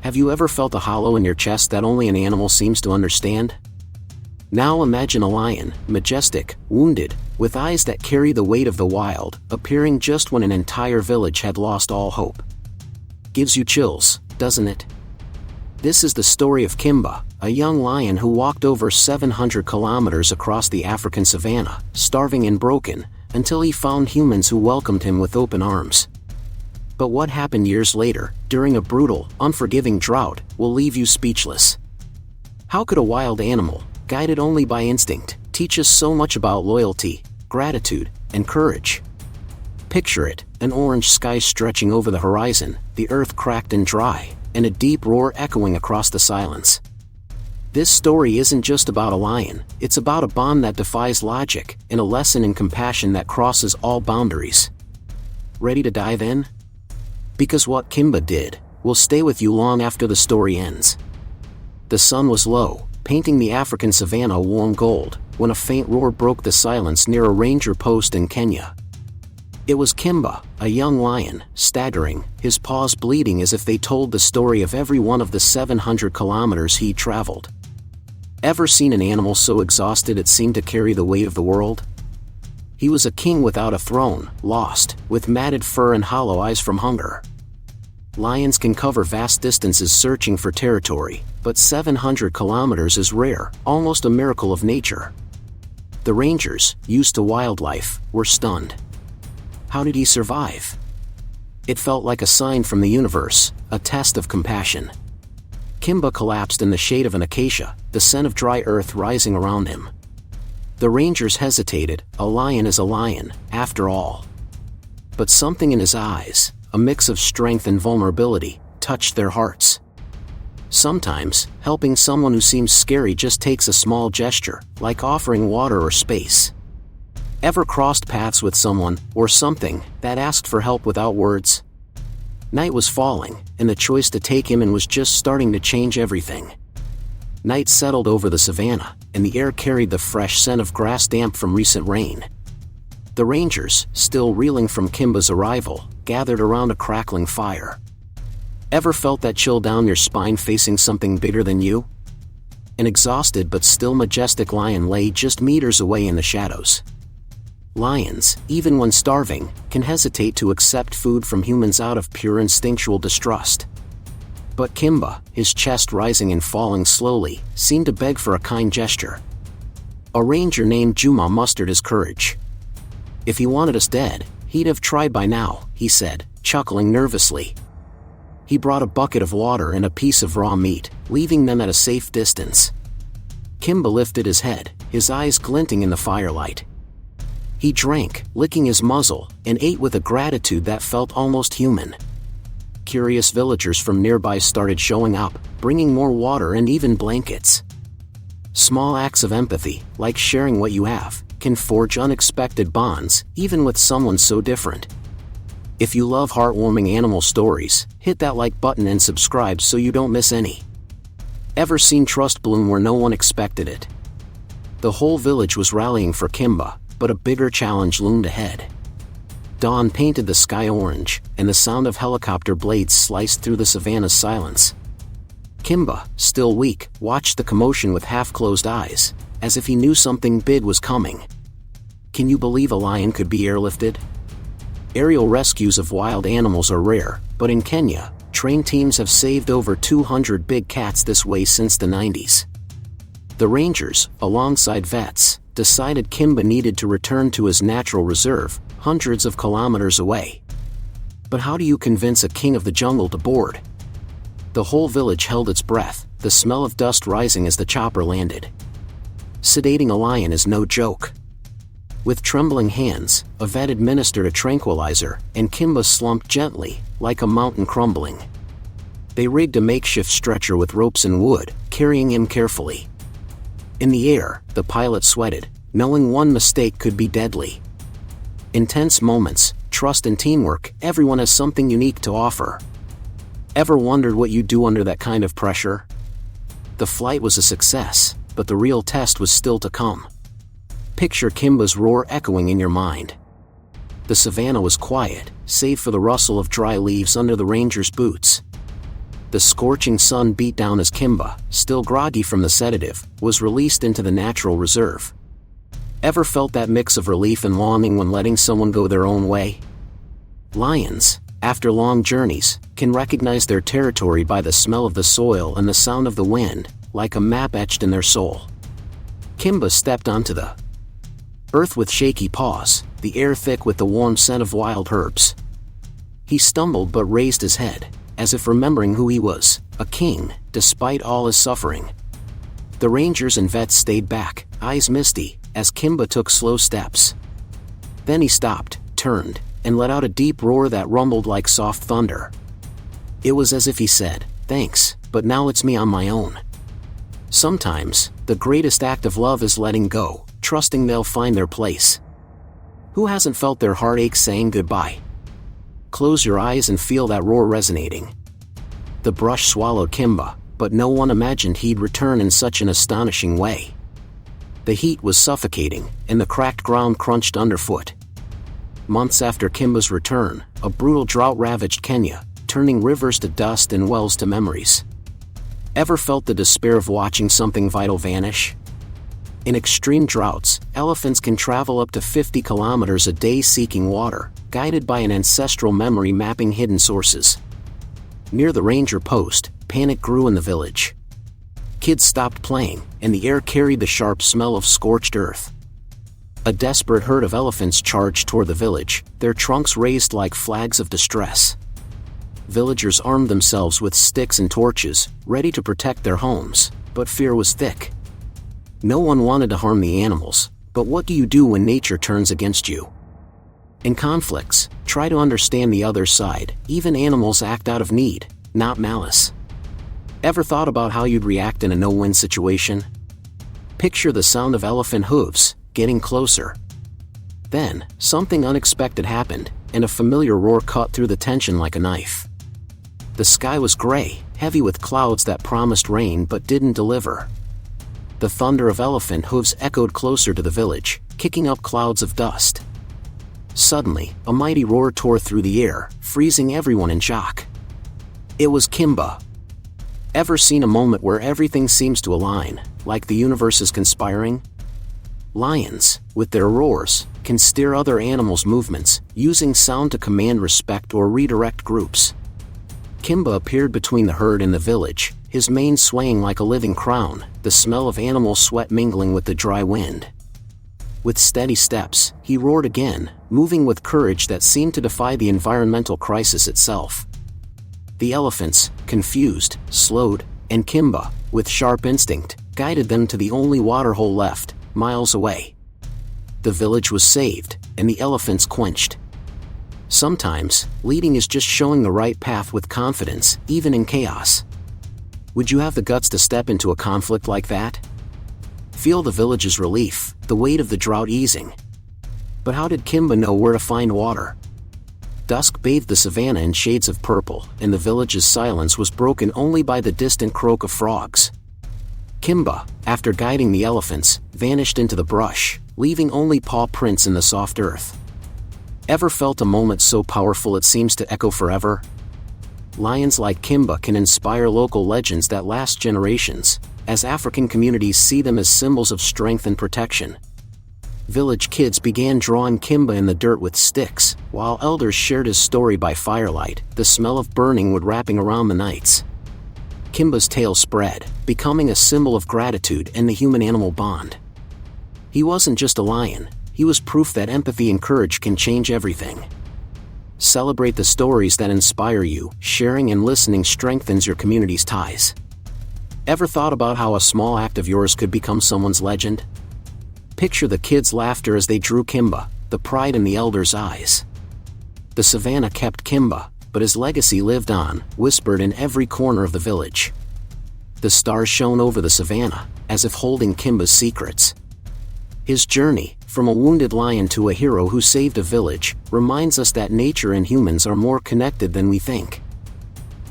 Have you ever felt a hollow in your chest that only an animal seems to understand? Now imagine a lion, majestic, wounded, with eyes that carry the weight of the wild, appearing just when an entire village had lost all hope. Gives you chills, doesn't it? This is the story of Kimba, a young lion who walked over 700 kilometers across the African savannah, starving and broken, until he found humans who welcomed him with open arms. But what happened years later, during a brutal, unforgiving drought, will leave you speechless. How could a wild animal, guided only by instinct, teach us so much about loyalty, gratitude, and courage? Picture it, an orange sky stretching over the horizon, the earth cracked and dry, and a deep roar echoing across the silence. This story isn't just about a lion, it's about a bond that defies logic, and a lesson in compassion that crosses all boundaries. Ready to dive in? Because what Kimba did will stay with you long after the story ends. The sun was low, painting the African savannah warm gold, when a faint roar broke the silence near a ranger post in Kenya. It was Kimba, a young lion, staggering, his paws bleeding as if they told the story of every one of the 700 kilometers he traveled. Ever seen an animal so exhausted it seemed to carry the weight of the world? He was a king without a throne, lost, with matted fur and hollow eyes from hunger. Lions can cover vast distances searching for territory, but 700 kilometers is rare, almost a miracle of nature. The rangers, used to wildlife, were stunned. How did he survive? It felt like a sign from the universe, a test of compassion. Kimba collapsed in the shade of an acacia, the scent of dry earth rising around him. The rangers hesitated. A lion is a lion, after all. But something in his eyes, a mix of strength and vulnerability, touched their hearts. Sometimes, helping someone who seems scary just takes a small gesture, like offering water or space. Ever crossed paths with someone, or something, that asked for help without words? Night was falling, and the choice to take him in was just starting to change everything. Night settled over the savannah, and the air carried the fresh scent of grass damp from recent rain. The rangers, still reeling from Kimba's arrival, gathered around a crackling fire. Ever felt that chill down your spine facing something bigger than you? An exhausted but still majestic lion lay just meters away in the shadows. Lions, even when starving, can hesitate to accept food from humans out of pure instinctual distrust. But Kimba, his chest rising and falling slowly, seemed to beg for a kind gesture. A ranger named Juma mustered his courage. If he wanted us dead, he'd have tried by now, he said, chuckling nervously. He brought a bucket of water and a piece of raw meat, leaving them at a safe distance. Kimba lifted his head, his eyes glinting in the firelight. He drank, licking his muzzle, and ate with a gratitude that felt almost human. Curious villagers from nearby started showing up, bringing more water and even blankets. Small acts of empathy, like sharing what you have, can forge unexpected bonds, even with someone so different. If you love heartwarming animal stories, hit that like button and subscribe so you don't miss any. Ever seen trust bloom where no one expected it? The whole village was rallying for Kimba, but a bigger challenge loomed ahead. Dawn painted the sky orange, and the sound of helicopter blades sliced through the savannah's silence. Kimba, still weak, watched the commotion with half-closed eyes, as if he knew something big was coming. Can you believe a lion could be airlifted? Aerial rescues of wild animals are rare, but in Kenya, trained teams have saved over 200 big cats this way since the 90s. The rangers, alongside vets, decided Kimba needed to return to his natural reserve, hundreds of kilometers away. But how do you convince a king of the jungle to board? The whole village held its breath, the smell of dust rising as the chopper landed. Sedating a lion is no joke. With trembling hands, a vet administered a tranquilizer, and Kimba slumped gently, like a mountain crumbling. They rigged a makeshift stretcher with ropes and wood, carrying him carefully. In the air, the pilot sweated, knowing one mistake could be deadly. Intense moments, trust and teamwork, everyone has something unique to offer. Ever wondered what you'd do under that kind of pressure? The flight was a success, but the real test was still to come. Picture Kimba's roar echoing in your mind. The savannah was quiet, save for the rustle of dry leaves under the ranger's boots. The scorching sun beat down as Kimba, still groggy from the sedative, was released into the natural reserve. Ever felt that mix of relief and longing when letting someone go their own way? Lions, after long journeys, can recognize their territory by the smell of the soil and the sound of the wind, like a map etched in their soul. Kimba stepped onto the earth with shaky paws, the air thick with the warm scent of wild herbs. He stumbled but raised his head, as if remembering who he was, a king, despite all his suffering. The rangers and vets stayed back, eyes misty, as Kimba took slow steps. Then he stopped, turned, and let out a deep roar that rumbled like soft thunder. It was as if he said, "Thanks, but now it's me on my own." Sometimes, the greatest act of love is letting go, trusting they'll find their place. Who hasn't felt their heartache saying goodbye? Close your eyes and feel that roar resonating. The brush swallowed Kimba, but no one imagined he'd return in such an astonishing way. The heat was suffocating, and the cracked ground crunched underfoot. Months after Kimba's return, a brutal drought ravaged Kenya, turning rivers to dust and wells to memories. Ever felt the despair of watching something vital vanish? In extreme droughts, elephants can travel up to 50 kilometers a day seeking water, guided by an ancestral memory mapping hidden sources. Near the ranger post, panic grew in the village. Kids stopped playing, and the air carried the sharp smell of scorched earth. A desperate herd of elephants charged toward the village, their trunks raised like flags of distress. Villagers armed themselves with sticks and torches, ready to protect their homes, but fear was thick. No one wanted to harm the animals, but what do you do when nature turns against you? In conflicts, try to understand the other side. Even animals act out of need, not malice. Ever thought about how you'd react in a no-win situation? Picture the sound of elephant hooves, getting closer. Then, something unexpected happened, and a familiar roar cut through the tension like a knife. The sky was gray, heavy with clouds that promised rain but didn't deliver. The thunder of elephant hooves echoed closer to the village, kicking up clouds of dust. Suddenly, a mighty roar tore through the air, freezing everyone in shock. It was Kimba. Ever seen a moment where everything seems to align, like the universe is conspiring? Lions, with their roars, can steer other animals' movements, using sound to command respect or redirect groups. Kimba appeared between the herd and the village, his mane swaying like a living crown, the smell of animal sweat mingling with the dry wind. With steady steps, he roared again, moving with courage that seemed to defy the environmental crisis itself. The elephants, confused, slowed, and Kimba, with sharp instinct, guided them to the only waterhole left, miles away. The village was saved, and the elephants quenched. Sometimes, leading is just showing the right path with confidence, even in chaos. Would you have the guts to step into a conflict like that? Feel the village's relief, the weight of the drought easing. But how did Kimba know where to find water? Dusk bathed the savannah in shades of purple, and the village's silence was broken only by the distant croak of frogs. Kimba, after guiding the elephants, vanished into the brush, leaving only paw prints in the soft earth. Ever felt a moment so powerful it seems to echo forever? Lions like Kimba can inspire local legends that last generations, as African communities see them as symbols of strength and protection. Village kids began drawing Kimba in the dirt with sticks, while elders shared his story by firelight, the smell of burning wood wrapping around the nights. Kimba's tale spread, becoming a symbol of gratitude and the human-animal bond. He wasn't just a lion, he was proof that empathy and courage can change everything. Celebrate the stories that inspire you. Sharing and listening strengthens your community's ties. Ever thought about how a small act of yours could become someone's legend? Picture the kids' laughter as they drew Kimba, the pride in the elders' eyes. The savannah kept Kimba, but his legacy lived on, whispered in every corner of the village. The stars shone over the savannah, as if holding Kimba's secrets. His journey, from a wounded lion to a hero who saved a village, reminds us that nature and humans are more connected than we think.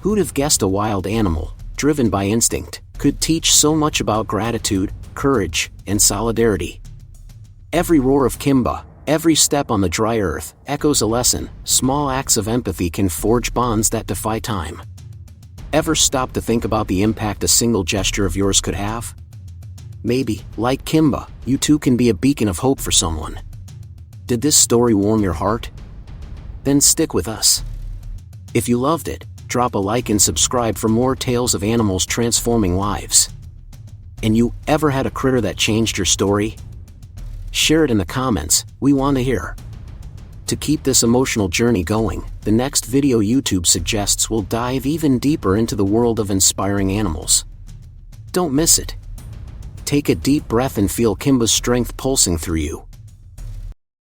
Who'd have guessed a wild animal, driven by instinct, could teach so much about gratitude, courage, and solidarity? Every roar of Kimba, every step on the dry earth, echoes a lesson. Small acts of empathy can forge bonds that defy time. Ever stop to think about the impact a single gesture of yours could have? Maybe, like Kimba, you too can be a beacon of hope for someone. Did this story warm your heart? Then stick with us. If you loved it, drop a like and subscribe for more tales of animals transforming lives. And you ever had a critter that changed your story? Share it in the comments, we want to hear. To keep this emotional journey going, the next video YouTube suggests will dive even deeper into the world of inspiring animals. Don't miss it. Take a deep breath and feel Kimba's strength pulsing through you.